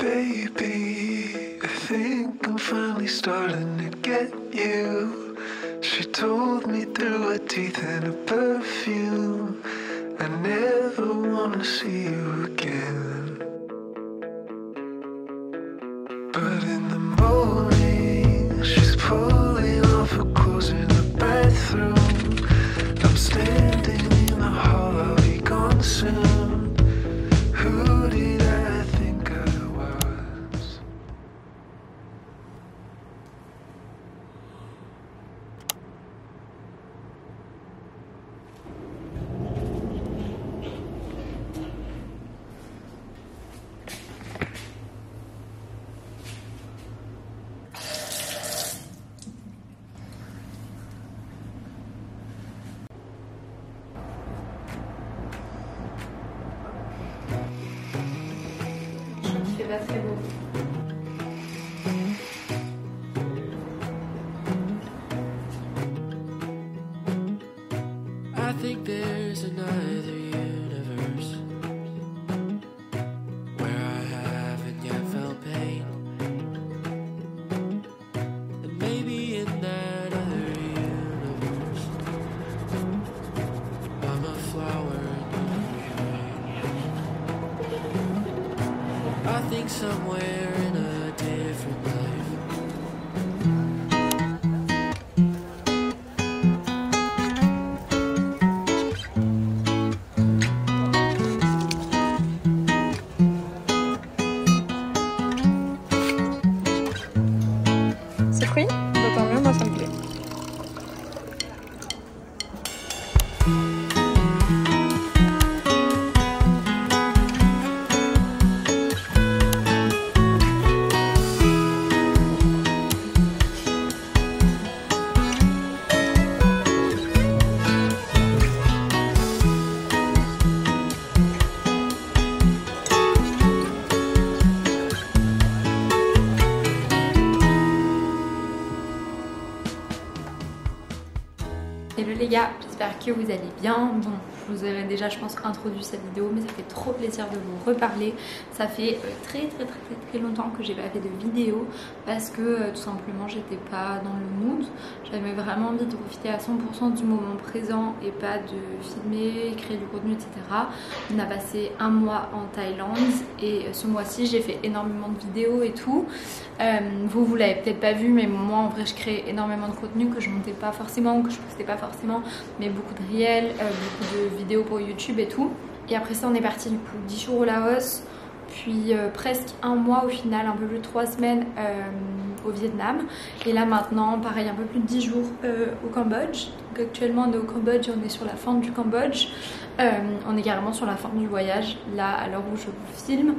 Baby, I think I'm finally starting to get you. She told me through her teeth and her perfume, I never wanna see you again. But in the morning, she's pulling off her clothes in the bathroom. I'm standing in the hall, I'll be gone soon. Who did I think I was? C'est pas très beau. I think there's another universe where I haven't yet felt pain, and maybe in that other universe I'm a flower in the rain. I think somewhere in a different life C'est fruit? Bah tant mieux, moi ça me plaît. Hello les gars, j'espère que vous allez bien. Bon, je vous avais déjà je pense introduit cette vidéo, mais ça fait trop plaisir de vous reparler. Ça fait très longtemps que j'ai pas fait de vidéo parce que tout simplement j'étais pas dans le mood. J'avais vraiment envie de profiter à 100% du moment présent et pas de filmer, créer du contenu, etc. On a passé un mois en Thaïlande et ce mois-ci j'ai fait énormément de vidéos et tout. Vous l'avez peut-être pas vu, mais moi en vrai je crée énormément de contenu que je montais pas forcément, que je postais pas forcément, mais beaucoup de réels, beaucoup de vidéos pour YouTube et tout. Et après ça on est parti du coup 10 jours au Laos, puis presque un mois au final, un peu plus de 3 semaines au Vietnam. Et là maintenant pareil un peu plus de 10 jours au Cambodge. Donc actuellement on est au Cambodge et on est sur la fin du Cambodge. On est carrément sur la fin du voyage là à l'heure où je vous filme.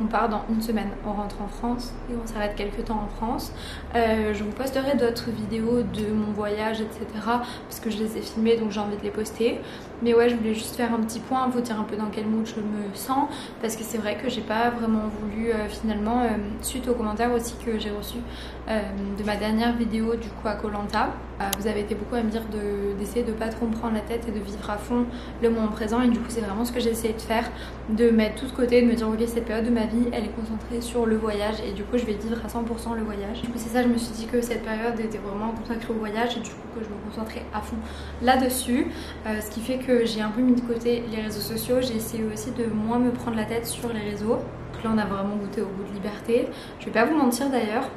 On part dans une semaine, on rentre en France et on s'arrête quelques temps en France. Je vous posterai d'autres vidéos de mon voyage etc, parce que je les ai filmées donc j'ai envie de les poster. Mais ouais, je voulais juste faire un petit point, vous dire un peu dans quel mood je me sens, parce que c'est vrai que j'ai pas vraiment voulu finalement, suite aux commentaires aussi que j'ai reçus de ma dernière vidéo du coup à Koh Lanta, vous avez été beaucoup à me dire d'essayer de pas trop me prendre la tête et de vivre à fond le moment présent, et du coup c'est vraiment ce que j'ai essayé de faire, de mettre tout de côté, de me dire ok, cette période de ma vie elle est concentrée sur le voyage et du coup je vais vivre à 100% le voyage. Du coup c'est ça, je me suis dit que cette période était vraiment consacrée au voyage et du coup que je me concentrais à fond là-dessus, ce qui fait que j'ai un peu mis de côté les réseaux sociaux. J'ai essayé aussi de moins me prendre la tête sur les réseaux. Donc là on a vraiment goûté au goût de liberté. Je vais pas vous mentir d'ailleurs,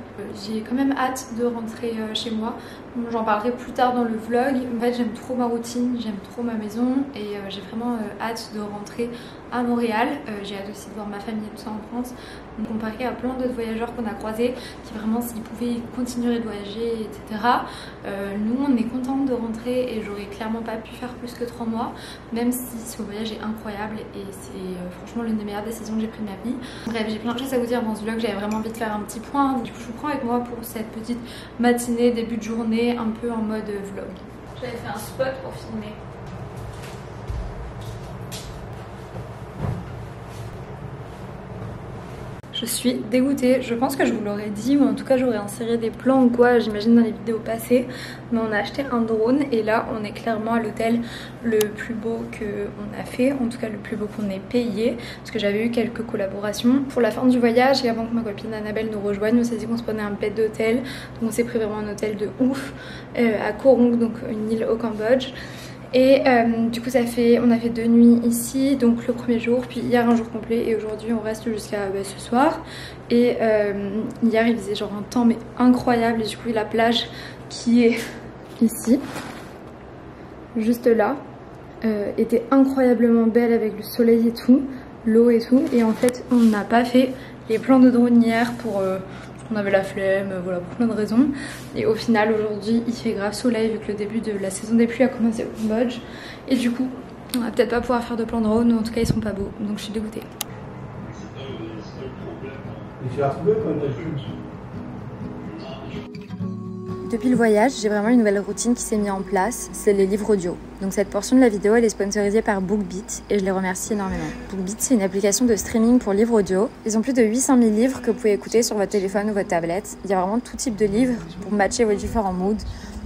j'ai quand même hâte de rentrer chez moi. J'en parlerai plus tard dans le vlog. En fait j'aime trop ma routine, j'aime trop ma maison et j'ai vraiment hâte de rentrer à Montréal. J'ai hâte aussi de voir ma famille et tout ça en France. Donc comparé à plein d'autres voyageurs qu'on a croisés qui vraiment s'ils pouvaient continuer de voyager etc. Nous on est contente de rentrer et j'aurais clairement pas pu faire plus que 3 mois, même si ce voyage est incroyable et c'est franchement l'une des meilleures décisions que j'ai prises de ma vie. Bref, j'ai plein de choses à vous dire dans ce vlog, j'avais vraiment envie de faire un petit point. Du coup je vous prends avec moi pour cette petite matinée, début de journée, un peu en mode vlog. J'avais fait un spot pour filmer. Je suis dégoûtée, je pense que je vous l'aurais dit ou en tout cas j'aurais inséré des plans ou quoi, j'imagine dans les vidéos passées. Mais on a acheté un drone et là on est clairement à l'hôtel le plus beau qu'on a fait, en tout cas le plus beau qu'on ait payé. Parce que j'avais eu quelques collaborations pour la fin du voyage et avant que ma copine Annabelle nous rejoigne, on s'est dit qu'on se prenait un bed d'hôtel. Donc on s'est pris vraiment un hôtel de ouf à Koh Rong, donc une île au Cambodge. Et du coup on a fait 2 nuits ici, donc le premier jour, puis hier un jour complet et aujourd'hui on reste jusqu'à ce soir. Et hier il faisait genre un temps mais incroyable et du coup la plage qui est ici, juste là, était incroyablement belle avec le soleil et tout, l'eau et tout. Et en fait on n'a pas fait les plans de drone hier pour... on avait la flemme, voilà, pour plein de raisons. Et au final aujourd'hui il fait grave soleil vu que le début de la saison des pluies a commencé au Cambodge. Et du coup on va peut-être pas pouvoir faire de plan de drone, ou en tout cas ils sont pas beaux, donc je suis dégoûtée. Et tu l'as retrouvé quand t'as vu? Depuis le voyage, j'ai vraiment une nouvelle routine qui s'est mise en place, c'est les livres audio. Donc cette portion de la vidéo, elle est sponsorisée par BookBeat et je les remercie énormément. BookBeat, c'est une application de streaming pour livres audio. Ils ont plus de 800 000 livres que vous pouvez écouter sur votre téléphone ou votre tablette. Il y a vraiment tout type de livres pour matcher vos différents moods.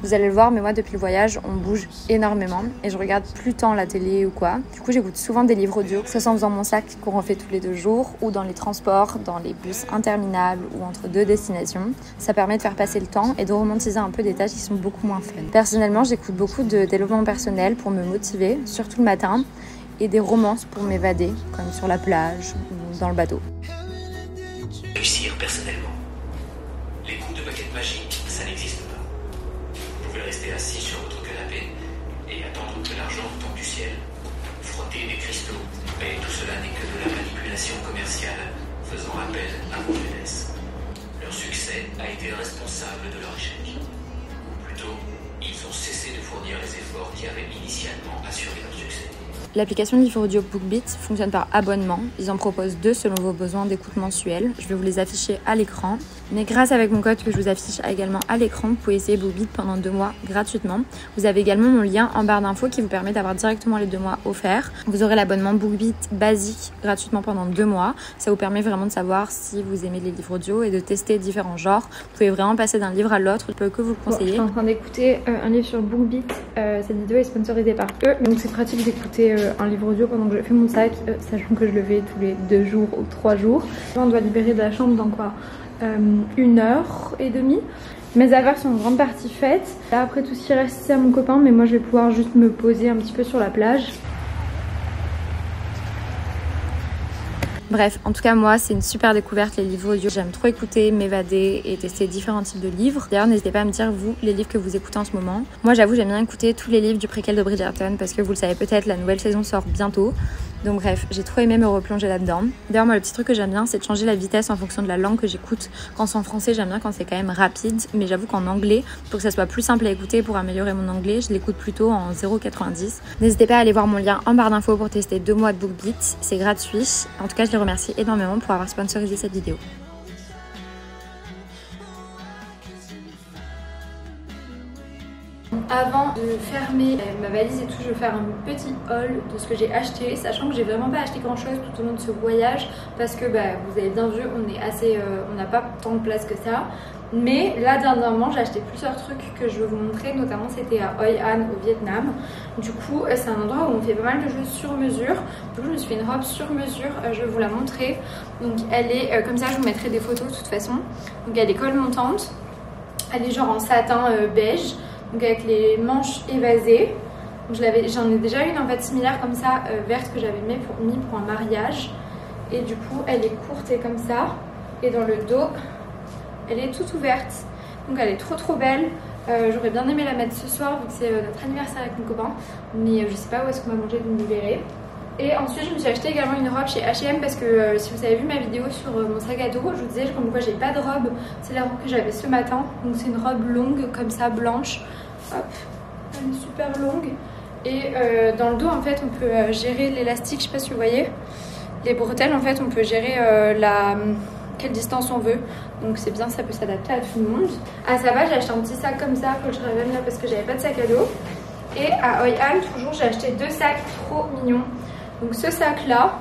Vous allez le voir, mais moi depuis le voyage, on bouge énormément et je regarde plus tant la télé ou quoi. Du coup, j'écoute souvent des livres audio, que ce soit en faisant mon sac qu'on refait tous les 2 jours ou dans les transports, dans les bus interminables ou entre 2 destinations. Ça permet de faire passer le temps et de romantiser un peu des tâches qui sont beaucoup moins fun. Personnellement, j'écoute beaucoup de développement personnel pour me motiver, surtout le matin, et des romances pour m'évader, comme sur la plage ou dans le bateau. Réussir personnellement. Les coups de baguette magique, ça n'existe pas. Vous pouvez rester assis sur votre canapé et attendre que l'argent tombe du ciel, frotter des cristaux, mais tout cela n'est que de la manipulation commerciale faisant appel à vos faiblesses. Leur succès a été responsable de leur échec. Ou plutôt, ils ont cessé de fournir les efforts qui avaient initialement assuré leur succès. L'application de livre audio BookBeat fonctionne par abonnement. Ils en proposent 2 selon vos besoins d'écoute mensuelle. Je vais vous les afficher à l'écran. Mais grâce avec mon code que je vous affiche également à l'écran, vous pouvez essayer BookBeat pendant 2 mois gratuitement. Vous avez également mon lien en barre d'infos qui vous permet d'avoir directement les 2 mois offerts. Vous aurez l'abonnement BookBeat basique gratuitement pendant 2 mois. Ça vous permet vraiment de savoir si vous aimez les livres audio et de tester différents genres. Vous pouvez vraiment passer d'un livre à l'autre. Je peux que vous le conseiller. Je suis en train d'écouter un livre sur BookBeat. Cette vidéo est sponsorisée par eux. Donc c'est pratique d'écouter un livre audio pendant que je fais mon sac, sachant que je le fais tous les 2 jours ou 3 jours. On doit libérer de la chambre dans quoi 1h30. Mes affaires sont en grande partie faites. Là après tout ce qui reste c'est à mon copain, mais moi je vais pouvoir juste me poser un petit peu sur la plage. Bref, en tout cas moi c'est une super découverte les livres audio. J'aime trop écouter, m'évader et tester différents types de livres. D'ailleurs n'hésitez pas à me dire vous les livres que vous écoutez en ce moment. Moi j'avoue j'aime bien écouter tous les livres du préquel de Bridgerton parce que vous le savez peut-être la nouvelle saison sort bientôt. Donc bref, j'ai trop aimé me replonger là-dedans. D'ailleurs moi le petit truc que j'aime bien c'est de changer la vitesse en fonction de la langue que j'écoute. Quand c'est en français j'aime bien quand c'est quand même rapide, mais j'avoue qu'en anglais, pour que ça soit plus simple à écouter, pour améliorer mon anglais, je l'écoute plutôt en 0,90. N'hésitez pas à aller voir mon lien en barre d'infos pour tester 2 mois de BookBeat, c'est gratuit. En tout cas je les remercie énormément pour avoir sponsorisé cette vidéo. Avant de fermer ma valise et tout, je vais faire un petit haul de ce que j'ai acheté, sachant que j'ai vraiment pas acheté grand chose tout au long de ce voyage parce que vous avez bien vu, on n'a pas tant de place que ça. Mais là dernièrement j'ai acheté plusieurs trucs que je vais vous montrer, notamment c'était à Hoi An au Vietnam. Du coup c'est un endroit où on fait pas mal de choses sur mesure. Du coup je me suis fait une robe sur mesure, je vais vous la montrer. Donc elle est comme ça, je vous mettrai des photos de toute façon. Donc elle est col montante, elle est genre en satin beige. Donc avec les manches évasées. J'en ai déjà une en fait similaire comme ça, verte que j'avais mis pour un mariage. Et du coup elle est courte et comme ça. Et dans le dos, elle est toute ouverte. Donc elle est trop belle. J'aurais bien aimé la mettre ce soir vu que c'est notre anniversaire avec mon copain. Mais je sais pas où est-ce qu'on va manger, de me libérer. Et ensuite je me suis acheté également une robe chez H&M parce que si vous avez vu ma vidéo sur mon sac à dos, je vous disais comme quoi j'ai pas de robe. C'est la robe que j'avais ce matin. Donc c'est une robe longue comme ça, blanche. Hop, elle est super longue. Et dans le dos en fait on peut gérer l'élastique, je sais pas si vous voyez. Les bretelles en fait on peut gérer quelle distance on veut. Donc c'est bien, ça peut s'adapter à tout le monde. À Sava j'ai acheté un petit sac comme ça, faut que je revienne là parce que j'avais pas de sac à dos. Et à Hoi An toujours j'ai acheté 2 sacs trop mignons. Donc ce sac là,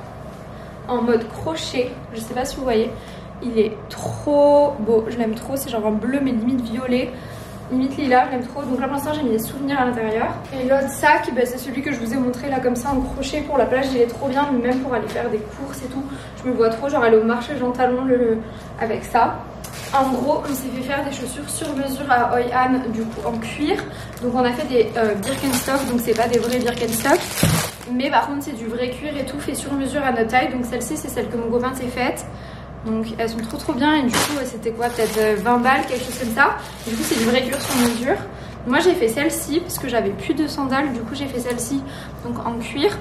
en mode crochet. Je sais pas si vous voyez. Il est trop beau, je l'aime trop. C'est genre en bleu mais limite violet. Limite lilas, je l'aime trop. Donc là pour l'instant j'ai mis des souvenirs à l'intérieur. Et l'autre sac, bah, c'est celui que je vous ai montré là comme ça en crochet pour la plage. Il est trop bien, mais même pour aller faire des courses et tout. Je me vois trop genre aller au marché Jean Talon avec ça. En gros on s'est fait faire des chaussures sur mesure à Hoi An, du coup en cuir. Donc on a fait des Birkenstock, donc c'est pas des vrais Birkenstock. Mais par contre c'est du vrai cuir et tout fait sur mesure à notre taille. Donc celle-ci c'est celle que mon copain s'est faite. Donc elles sont trop bien et du coup c'était quoi, peut-être 20 balles, quelque chose comme ça. Et du coup c'est du vrai cuir sur mesure. Moi j'ai fait celle-ci parce que j'avais plus de sandales, du coup j'ai fait celle-ci donc en cuir.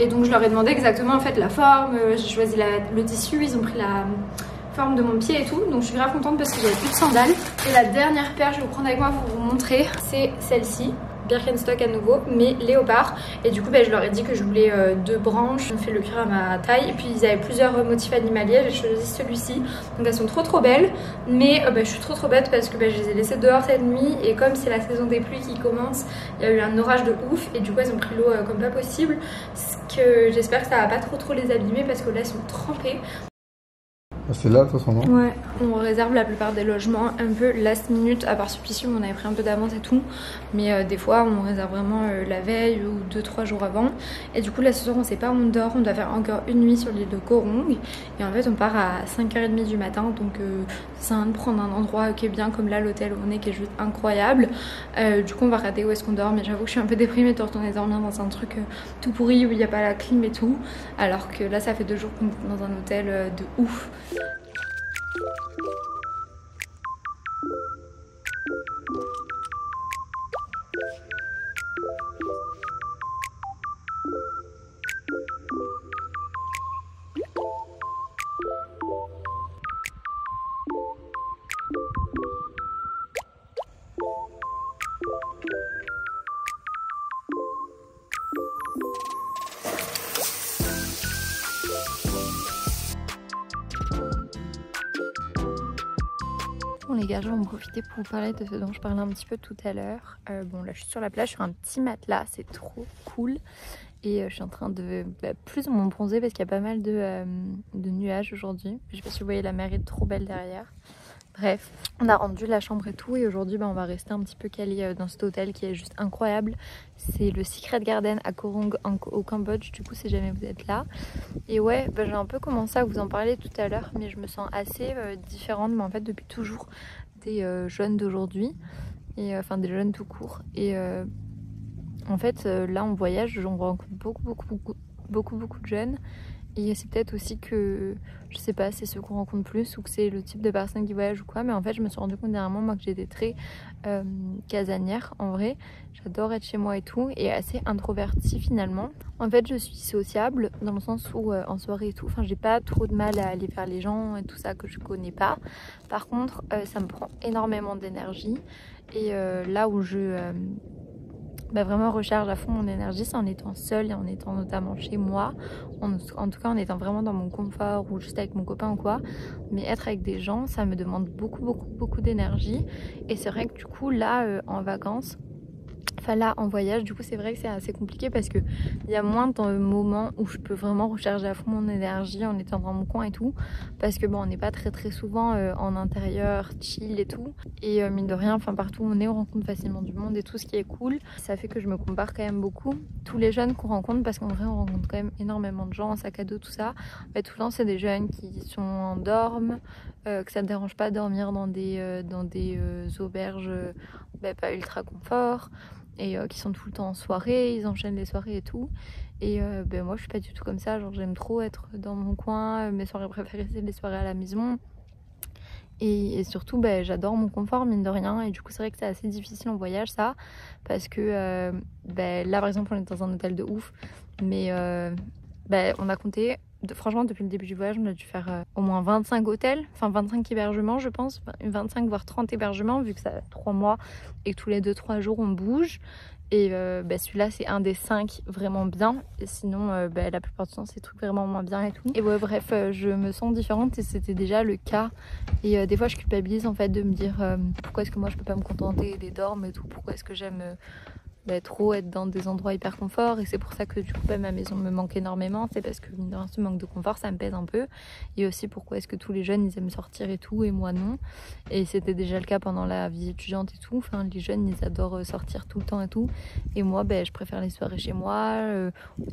Et donc je leur ai demandé exactement en fait la forme, j'ai choisi le tissu, ils ont pris la forme de mon pied et tout. Donc je suis grave contente parce que j'avais plus de sandales. Et la dernière paire je vais vous prendre avec moi pour vous montrer, c'est celle-ci. Birkenstock à nouveau, mais léopard. Et du coup je leur ai dit que je voulais 2 branches, je fais le cuir à ma taille. Et puis ils avaient plusieurs motifs animaliers, j'ai choisi celui-ci. Donc elles sont trop belles. Mais je suis trop bête parce que je les ai laissées dehors cette nuit. Et comme c'est la saison des pluies qui commence, il y a eu un orage de ouf. Et du coup elles ont pris l'eau comme pas possible. Ce que j'espère que ça va pas trop les abîmer parce que là elles sont trempées. C'est là, de toute façon, non? Ouais, on réserve la plupart des logements un peu last minute, à part celui-ci où on avait pris un peu d'avance et tout. Mais des fois, on réserve vraiment la veille ou 2-3 jours avant. Et du coup, là, ce soir, on sait pas où on dort. On doit faire encore une nuit sur l'île de Koh Rong. Et en fait, on part à 5h30 du matin. Donc, c'est de prendre un endroit qui est bien, comme là, l'hôtel où on est, qui est juste incroyable. Du coup, on va regarder où est-ce qu'on dort. Mais j'avoue que je suis un peu déprimée de retourner dormir dans un truc tout pourri où il n'y a pas la clim et tout. Alors que là, ça fait 2 jours qu'on est dans un hôtel de ouf. Bon les gars, je vais en profiter pour vous parler de ce dont je parlais un petit peu tout à l'heure. Bon là je suis sur la plage sur un petit matelas, c'est trop cool. Et je suis en train de plus ou moins bronzer parce qu'il y a pas mal de nuages aujourd'hui. Je sais pas si vous voyez, la mer est trop belle derrière. Bref, on a rendu la chambre et tout et aujourd'hui on va rester un petit peu calé dans cet hôtel qui est juste incroyable. C'est le Secret Garden à Koh Rong au Cambodge, du coup si jamais vous êtes là. Et ouais, j'ai un peu commencé à vous en parler tout à l'heure, mais je me sens assez différente, mais en fait depuis toujours des jeunes d'aujourd'hui, et enfin des jeunes tout court. Et en fait là on voyage, on rencontre beaucoup de jeunes. Et c'est peut-être aussi que, je sais pas, c'est ceux qu'on rencontre plus ou que c'est le type de personne qui voyage ou quoi. Mais en fait, je me suis rendu compte dernièrement, moi, que j'étais très casanière, en vrai. J'adore être chez moi et tout, et assez introvertie finalement. En fait, je suis sociable dans le sens où, en soirée et tout, enfin, j'ai pas trop de mal à aller vers les gens et tout ça que je connais pas. Par contre, ça me prend énormément d'énergie. Et là où je... vraiment recharge à fond mon énergie, c'est en étant seule et en étant notamment chez moi, en tout cas en étant vraiment dans mon confort ou juste avec mon copain ou quoi. Mais être avec des gens, ça me demande beaucoup d'énergie. Et c'est vrai que du coup là en vacances, enfin là en voyage, du coup c'est vrai que c'est assez compliqué parce que il y a moins de moments où je peux vraiment recharger à fond mon énergie en étant dans mon coin et tout, parce que bon on n'est pas très souvent en intérieur chill et tout, et mine de rien, enfin partout où on est, on rencontre facilement du monde et tout, ce qui est cool. Ça fait que je me compare quand même beaucoup tous les jeunes qu'on rencontre, parce qu'en vrai on rencontre quand même énormément de gens en sac à dos tout ça. En fait, tout le temps c'est des jeunes qui sont en dorme, que ça ne dérange pas de dormir dans des auberges pas ultra confort, et qui sont tout le temps en soirée, ils enchaînent les soirées et tout. Et moi je suis pas du tout comme ça, genre j'aime trop être dans mon coin, mes soirées préférées c'est les soirées à la maison. Et surtout j'adore mon confort mine de rien, et du coup c'est vrai que c'est assez difficile en voyage ça, parce que là par exemple on est dans un hôtel de ouf, mais on a compté, franchement depuis le début du voyage on a dû faire au moins 25 hôtels, enfin 25 hébergements je pense, 25 voire 30 hébergements vu que ça a 3 mois et que tous les 2-3 jours on bouge. Et celui-là c'est un des 5 vraiment bien, et sinon la plupart du temps c'est des trucs vraiment moins bien et tout. Et ouais bref, je me sens différente et c'était déjà le cas. Et des fois je culpabilise en fait de me dire pourquoi est-ce que moi je peux pas me contenter des dormes et tout, pourquoi est-ce que j'aime trop être dans des endroits hyper confort, et c'est pour ça que du coup ma maison me manque énormément. C'est parce que mine de rien, ce manque de confort ça me pèse un peu, et aussi pourquoi est-ce que tous les jeunes ils aiment sortir et tout et moi non, et c'était déjà le cas pendant la vie étudiante et tout. Enfin les jeunes ils adorent sortir tout le temps et tout, et moi je préfère les soirées chez moi.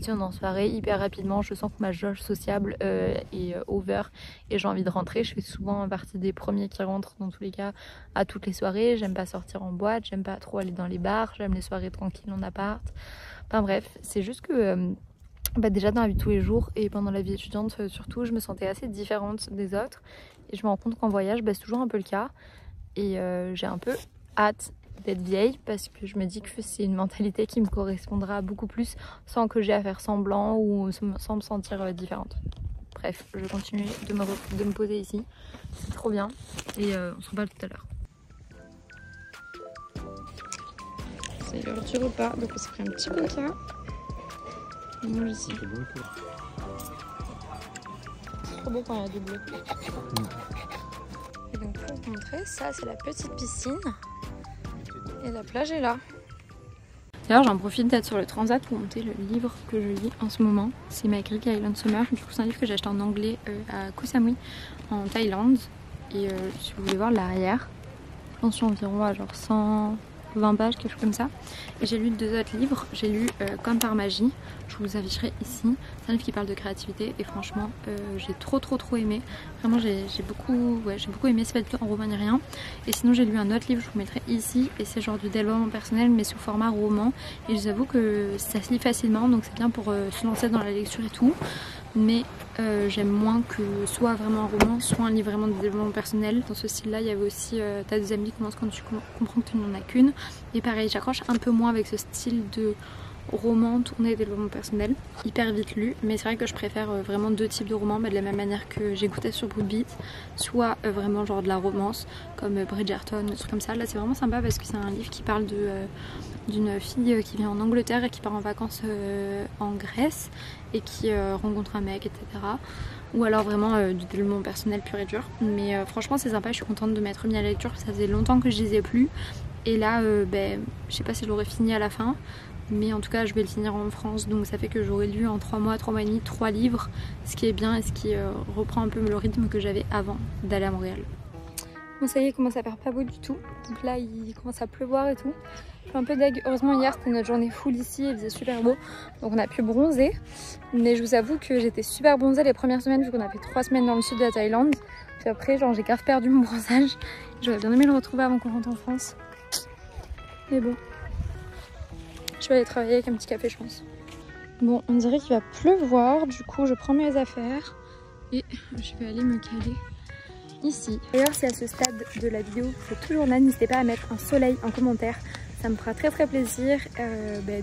Si on est en soirée hyper rapidement je sens que ma jauge sociable est over et j'ai envie de rentrer. Je fais souvent partie des premiers qui rentrent dans tous les cas à toutes les soirées. J'aime pas sortir en boîte, j'aime pas trop aller dans les bars, j'aime les soirées tranquilles en appart. Enfin bref, c'est juste que déjà dans la vie de tous les jours et pendant la vie étudiante surtout, je me sentais assez différente des autres, et je me rends compte qu'en voyage c'est toujours un peu le cas, et j'ai un peu hâte d'être vieille parce que je me dis que c'est une mentalité qui me correspondra beaucoup plus sans que j'ai à faire semblant ou sans me sentir différente. Bref, je continue de me poser ici, c'est trop bien, et on se reparle tout à l'heure. C'est l'heure du repas, donc on s'est pris un petit coca. On mange ici. C'est trop beau quand il y a du bleu. Et donc pour vous montrer, ça c'est la petite piscine. Et la plage est là. D'ailleurs j'en profite d'être sur le transat pour monter le livre que je lis en ce moment. C'est My Greek Island Summer. Du coup c'est un livre que j'ai acheté en anglais à Koh Samui en Thaïlande. Et si vous voulez voir l'arrière, je pense environ à genre 120 pages, quelque chose comme ça. Et j'ai lu 2 autres livres. J'ai lu Comme par magie, je vous afficherai ici. C'est un livre qui parle de créativité et franchement j'ai trop aimé. Vraiment j'ai beaucoup aimé, c'est pas du tout un roman ni rien. Et sinon j'ai lu un autre livre, je vous mettrai ici, et c'est genre du développement personnel mais sous format roman. Et je vous avoue que ça se lit facilement, donc c'est bien pour se lancer dans la lecture et tout. Mais j'aime moins que soit vraiment un roman, soit un livre vraiment de développement personnel. Dans ce style-là, il y avait aussi T'as des amis, commence quand tu comprends que tu n'en as qu'une. Et pareil, j'accroche un peu moins avec ce style de roman tourné développement personnel, hyper vite lu. Mais c'est vrai que je préfère vraiment 2 types de romans, de la même manière que j'écoutais sur Bootbeat, soit vraiment genre de la romance comme Bridgerton, des trucs comme ça. Là c'est vraiment sympa parce que c'est un livre qui parle d'une fille qui vient en Angleterre et qui part en vacances en Grèce et qui rencontre un mec, etc. Ou alors vraiment du développement personnel pur et dur. Mais franchement c'est sympa, je suis contente de m'être mis à la lecture, ça faisait longtemps que je lisais plus. Et là je sais pas si je l'aurais fini à la fin, mais en tout cas je vais le finir en France, donc ça fait que j'aurai lu en 3 mois et demi 3 livres, ce qui est bien et ce qui reprend un peu le rythme que j'avais avant d'aller à Montréal. Bon ça y est, il commence à faire pas beau du tout, donc là il commence à pleuvoir et tout. Je suis un peu deg, heureusement hier c'était notre journée full ici, il faisait super beau, donc on a pu bronzer. Mais je vous avoue que j'étais super bronzée les premières semaines vu qu'on a fait 3 semaines dans le sud de la Thaïlande. Puis après genre j'ai grave perdu mon bronzage, j'aurais bien aimé le retrouver avant qu'on rentre en France. Mais bon, je vais aller travailler avec un petit café je pense. Bon, on dirait qu'il va pleuvoir, du coup je prends mes affaires et je vais aller me caler ici. D'ailleurs si à ce stade de la vidéo vous faites toujours là, n'hésitez pas à mettre un soleil en commentaire. Ça me fera très plaisir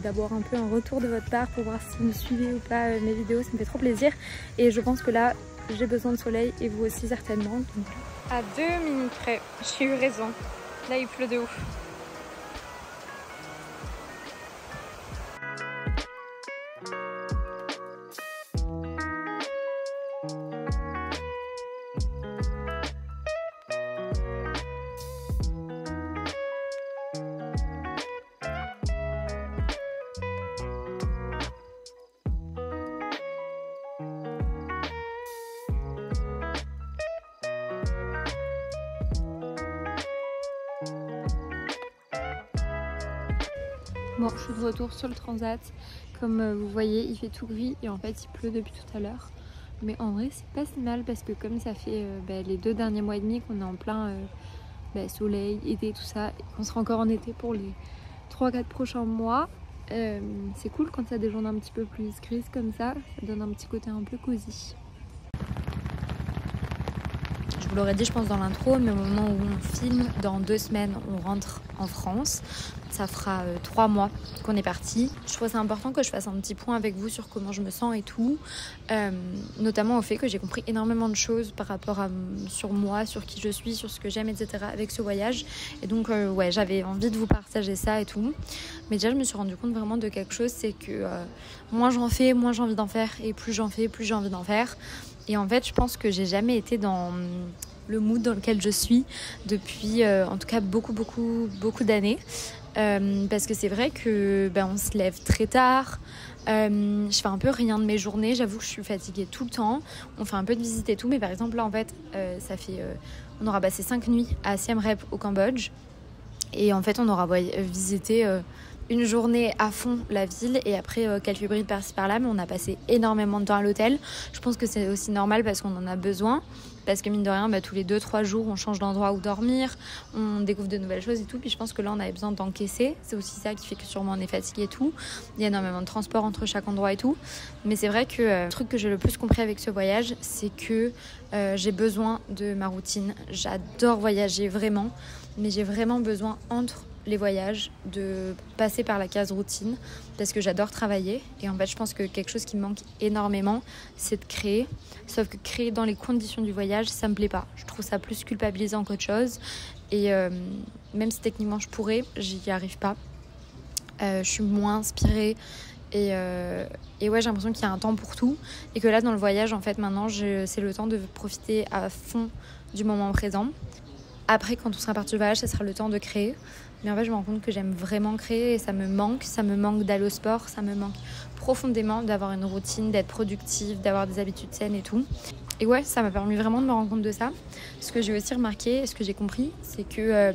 d'avoir un peu un retour de votre part pour voir si vous me suivez ou pas mes vidéos, ça me fait trop plaisir. Et je pense que là j'ai besoin de soleil et vous aussi certainement. Donc, à 2 minutes près, j'ai eu raison. Là il pleut de ouf. Bon, je suis de retour sur le transat. Comme vous voyez, il fait tout gris et en fait il pleut depuis tout à l'heure. Mais en vrai, c'est pas si mal parce que comme ça fait les 2 derniers mois et demi qu'on est en plein soleil, été, tout ça, et qu'on sera encore en été pour les 3-4 prochains mois, c'est cool quand il y a des journées un petit peu plus grises comme ça donne un petit côté un peu cosy. Je vous l'aurais dit je pense dans l'intro, mais au moment où on filme, dans 2 semaines on rentre en France. Ça fera 3 mois qu'on est parti. Je trouve c'est important que je fasse un petit point avec vous sur comment je me sens et tout, notamment au fait que j'ai compris énormément de choses par rapport sur moi, sur qui je suis, sur ce que j'aime, etc. avec ce voyage. Et donc ouais, j'avais envie de vous partager ça et tout. Mais déjà je me suis rendu compte vraiment de quelque chose, c'est que moins j'en fais, moins j'ai envie d'en faire, et plus j'en fais, plus j'ai envie d'en faire. Et en fait je pense que j'ai jamais été dans le mood dans lequel je suis depuis en tout cas beaucoup d'années. Parce que c'est vrai que on se lève très tard. Je fais un peu rien de mes journées. J'avoue que je suis fatiguée tout le temps. On fait un peu de visite et tout. Mais par exemple, là, en fait, on aura passé 5 nuits à Siem Reap au Cambodge. Et en fait, on aura visité une journée à fond la ville et après quelques brides par-ci par-là, mais on a passé énormément de temps à l'hôtel. Je pense que c'est aussi normal parce qu'on en a besoin, parce que mine de rien, tous les 2-3 jours, on change d'endroit où dormir, on découvre de nouvelles choses et tout. Puis je pense que là, on avait besoin d'encaisser. C'est aussi ça qui fait que sûrement on est fatigué et tout. Il y a énormément de transport entre chaque endroit et tout. Mais c'est vrai que le truc que j'ai le plus compris avec ce voyage, c'est que j'ai besoin de ma routine. J'adore voyager vraiment, mais j'ai vraiment besoin entre les voyages de passer par la case routine parce que j'adore travailler et en fait je pense que quelque chose qui me manque énormément c'est de créer, sauf que créer dans les conditions du voyage ça me plaît pas, je trouve ça plus culpabilisant qu'autre chose et même si techniquement je pourrais, j'y arrive pas, je suis moins inspirée et ouais, j'ai l'impression qu'il y a un temps pour tout et que là dans le voyage en fait maintenant c'est le temps de profiter à fond du moment présent. Après, quand on sera parti du voyage, ça sera le temps de créer. Mais en fait, je me rends compte que j'aime vraiment créer et ça me manque. Ça me manque d'aller au sport, ça me manque profondément d'avoir une routine, d'être productive, d'avoir des habitudes saines et tout. Et ouais, ça m'a permis vraiment de me rendre compte de ça. Ce que j'ai aussi remarqué et ce que j'ai compris, c'est que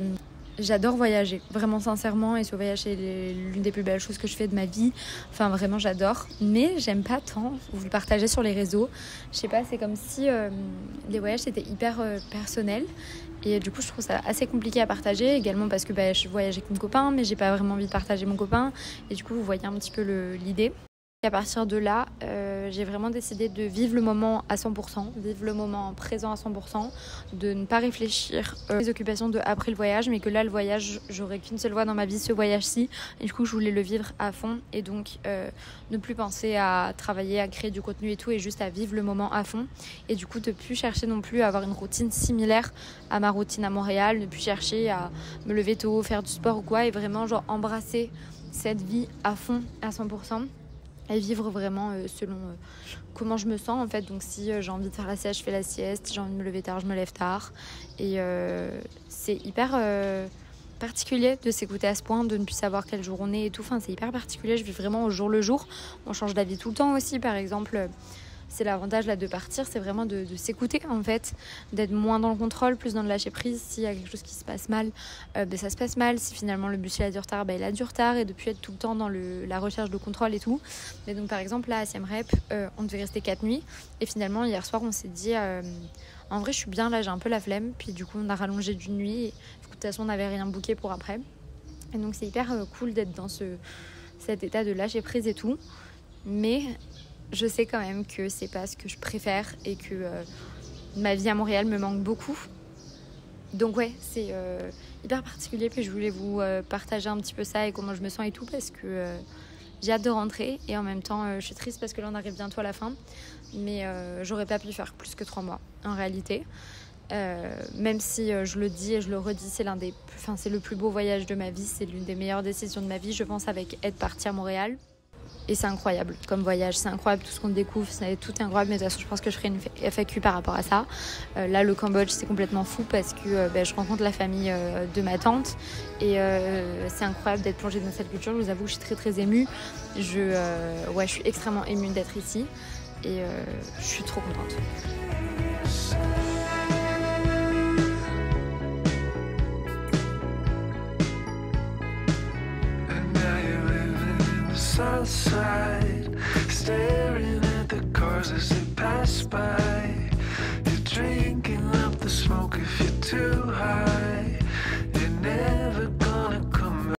j'adore voyager, vraiment sincèrement. Et ce voyage, c'est l'une des plus belles choses que je fais de ma vie. Enfin, vraiment, j'adore. Mais j'aime pas tant vous le partager sur les réseaux. Je sais pas, c'est comme si les voyages, c'était hyper personnel. Et du coup, je trouve ça assez compliqué à partager, également parce que je voyage avec mon copain, mais j'ai pas vraiment envie de partager mon copain. Et du coup, vous voyez un petit peu l'idée. Et à partir de là, j'ai vraiment décidé de vivre le moment à 100%, vivre le moment présent à 100%, de ne pas réfléchir aux occupations de après le voyage, mais que là, le voyage, j'aurais qu'une seule fois dans ma vie, ce voyage-ci. Et du coup, je voulais le vivre à fond et donc ne plus penser à travailler, à créer du contenu et tout, et juste à vivre le moment à fond. Et du coup, de plus chercher non plus à avoir une routine similaire à ma routine à Montréal, ne plus chercher à me lever tôt, faire du sport ou quoi, et vraiment embrasser cette vie à fond, à 100%. Et vivre vraiment selon comment je me sens en fait. Donc si j'ai envie de faire la sieste, je fais la sieste. Si j'ai envie de me lever tard, je me lève tard. Et c'est hyper particulier de s'écouter à ce point, de ne plus savoir quel jour on est et tout. Enfin, c'est hyper particulier, je vis vraiment au jour le jour. On change d'avis tout le temps aussi, par exemple. C'est l'avantage là de partir, c'est vraiment de s'écouter en fait, d'être moins dans le contrôle, plus dans le lâcher prise. S'il y a quelque chose qui se passe mal, ça se passe mal. Si finalement le bus il a du retard, il a du retard, et de plus être tout le temps dans la recherche de contrôle et tout. Mais donc par exemple là à Siem Reap, on devait rester 4 nuits et finalement hier soir on s'est dit en vrai je suis bien là, j'ai un peu la flemme, puis du coup on a rallongé d'une nuit et de toute façon on n'avait rien booké pour après. Et donc c'est hyper cool d'être dans cet état de lâcher prise et tout. Mais je sais quand même que c'est pas ce que je préfère et que ma vie à Montréal me manque beaucoup. Donc ouais, c'est hyper particulier. Puis je voulais vous partager un petit peu ça et comment je me sens et tout, parce que j'ai hâte de rentrer. Et en même temps, je suis triste parce que là on arrive bientôt à la fin. Mais j'aurais pas pu faire plus que 3 mois en réalité. Même si je le dis et je le redis, c'est le plus beau voyage de ma vie. C'est l'une des meilleures décisions de ma vie, je pense, avec être partie à Montréal. Et c'est incroyable comme voyage, c'est incroyable tout ce qu'on découvre, tout est incroyable. Mais de toute façon je pense que je ferai une FAQ par rapport à ça. Là le Cambodge c'est complètement fou parce que je rencontre la famille de ma tante. Et c'est incroyable d'être plongée dans cette culture. Je vous avoue, je suis très très émue. Je suis extrêmement émue d'être ici. Et je suis trop contente. Outside, staring at the cars as they pass by. You're drinking up the smoke if you're too high. You're never